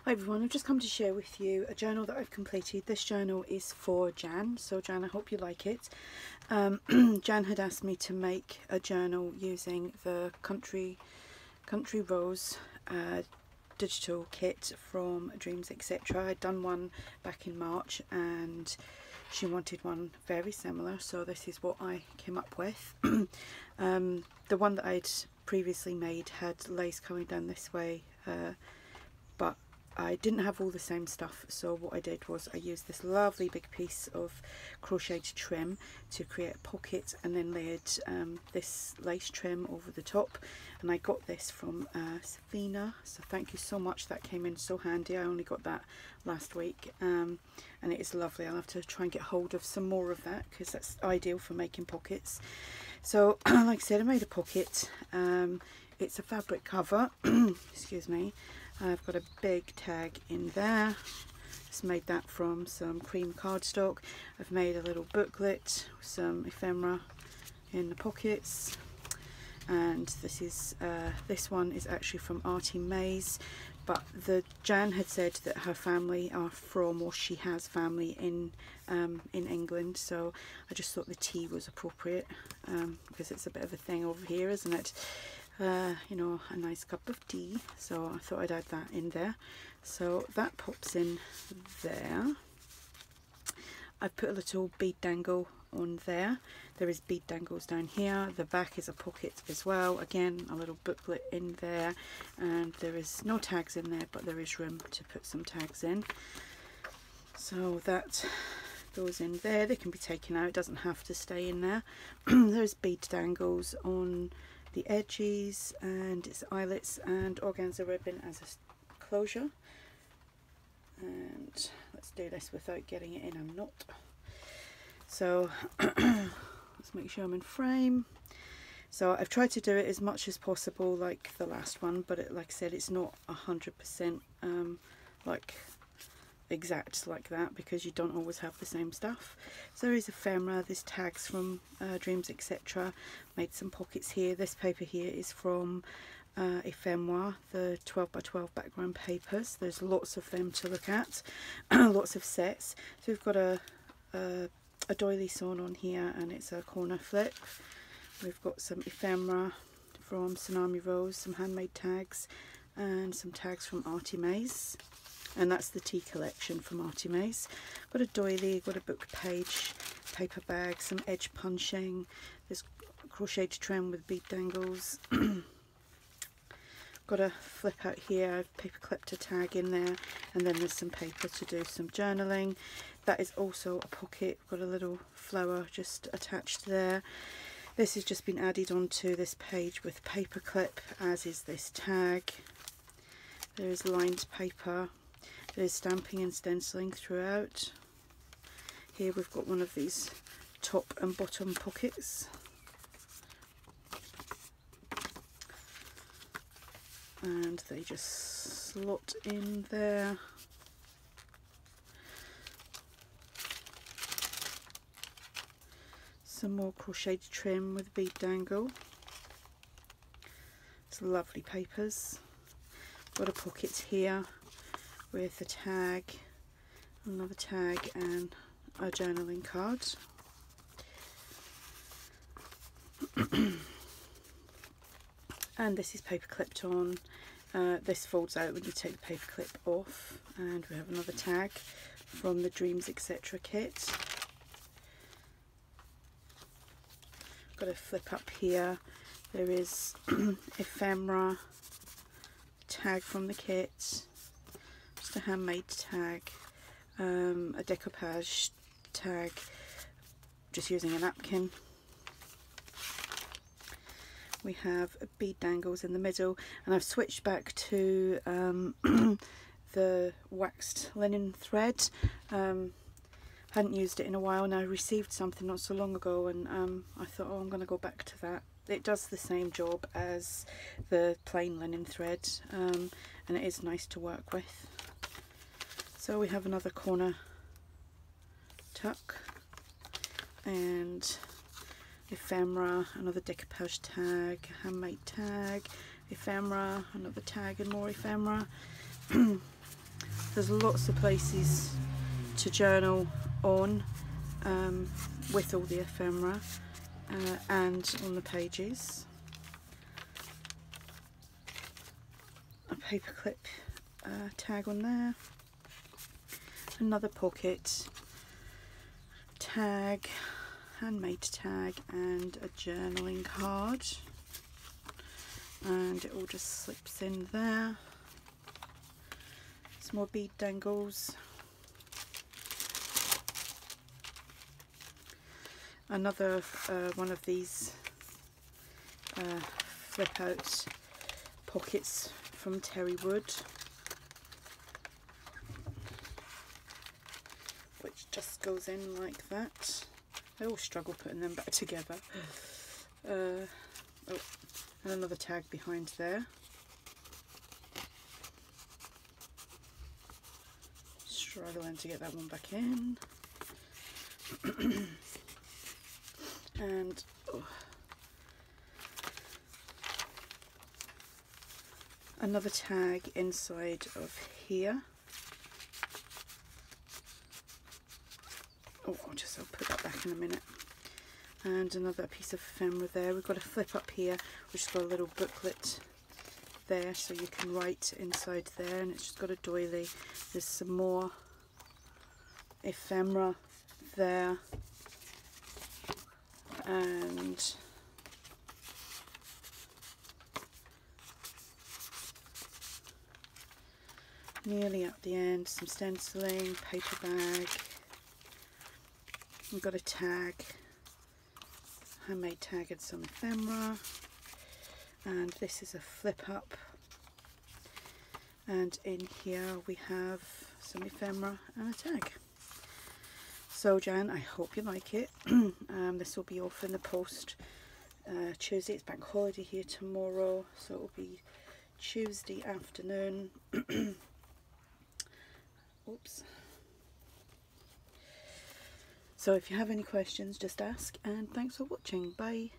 Hi everyone, I've just come to share with you a journal that I've completed. This journal is for Jan, so Jan, I hope you like it. Jan had asked me to make a journal using the Country Rose digital kit from Dreamzetc. I'd done one back in March and she wanted one very similar, so this is what I came up with. The one that I'd previously made had lace coming down this way, but I didn't have all the same stuff, so what I did was I used this lovely big piece of crocheted trim to create a pocket and then layered this lace trim over the top, and I got this from Savina, so thank you so much. That came in so handy. I only got that last week, and it is lovely. I'll have to try and get hold of some more of that because that's ideal for making pockets. So like I said, I made a pocket. It's a fabric cover excuse me. I've got a big tag in there. Just made that from some cream cardstock. I've made a little booklet, some ephemera in the pockets, and this is this one is actually from ARTYmaze, but Jan had said that her family are from, or she has family in England, so I just thought the tea was appropriate because it's a bit of a thing over here, isn't it? You know, a nice cup of tea, so I thought I'd add that in there. So that pops in there. I've put a little bead dangle on there. There is bead dangles down here. The back is a pocket as well. Again, a little booklet in there, and there is no tags in there, but there is room to put some tags in. So that goes in there. They can be taken out, it doesn't have to stay in there. There's bead dangles on the edges, and it's eyelets and organza ribbon as a closure. And let's do this without getting it in a knot. So let's make sure I'm in frame. So I've tried to do it as much as possible like the last one, but like I said, it's not 100% like exact like that because you don't always have the same stuff. So there is ephemera, there's tags from Dreamzetc. Made some pockets here. This paper here is from ephemera, the 12 by 12 background papers. There's lots of them to look at, lots of sets. So we've got a doily sewn on here, and it's a corner flip. We've got some ephemera from Tsunami Rose, some handmade tags, and some tags from ARTYmaze. And that's the tea collection from ARTYmaze. Got a doily, got a book page, paper bag, some edge punching. There's crocheted trim with bead dangles. Got a flip out here. I've paper clipped a tag in there, and then there's some paper to do some journaling. That is also a pocket. Got a little flower just attached there. This has just been added onto this page with paper clip, as is this tag. There is lined paper. There's stamping and stenciling throughout. Here we've got one of these top and bottom pockets. And they just slot in there. Some more crocheted trim with bead dangle. It's lovely papers. Got a pocket here with a tag, another tag, and a journaling card. And this is paper clipped on. This folds out when you take the paper clip off. And we have another tag from the Dreamzetc kit. Got a flip up here. There is ephemera tag from the kit. Just a handmade tag, a decoupage tag, just using a napkin. We have bead dangles in the middle, and I've switched back to the waxed linen thread. Hadn't used it in a while, and I received something not so long ago, and I thought, oh, I'm going to go back to that. It does the same job as the plain linen thread, and it is nice to work with. So we have another corner tuck, and ephemera, another decoupage tag, handmade tag, ephemera, another tag, and more ephemera. There's lots of places to journal on with all the ephemera and on the pages. A paperclip tag on there, another pocket tag, handmade tag, and a journaling card, and it all just slips in there. Some more bead dangles, another one of these flip out pockets from Terry Wood, which just goes in like that. I always struggle putting them back together. Oh, and another tag behind there. Struggling to get that one back in. And another tag inside of here. Oh, I'll put that back in a minute. And another piece of ephemera there. We've got a flip up here, which has got a little booklet there, so you can write inside there, and it's just got a doily. There's some more ephemera there, and nearly at the end, some stenciling, paper bag. We've got a tag, handmade tag, and some ephemera, and this is a flip up, and in here we have some ephemera and a tag. So Jan, I hope you like it. This will be off in the post Tuesday. It's bank holiday here tomorrow, so it will be Tuesday afternoon. Oops. So if you have any questions, just ask, and thanks for watching. Bye.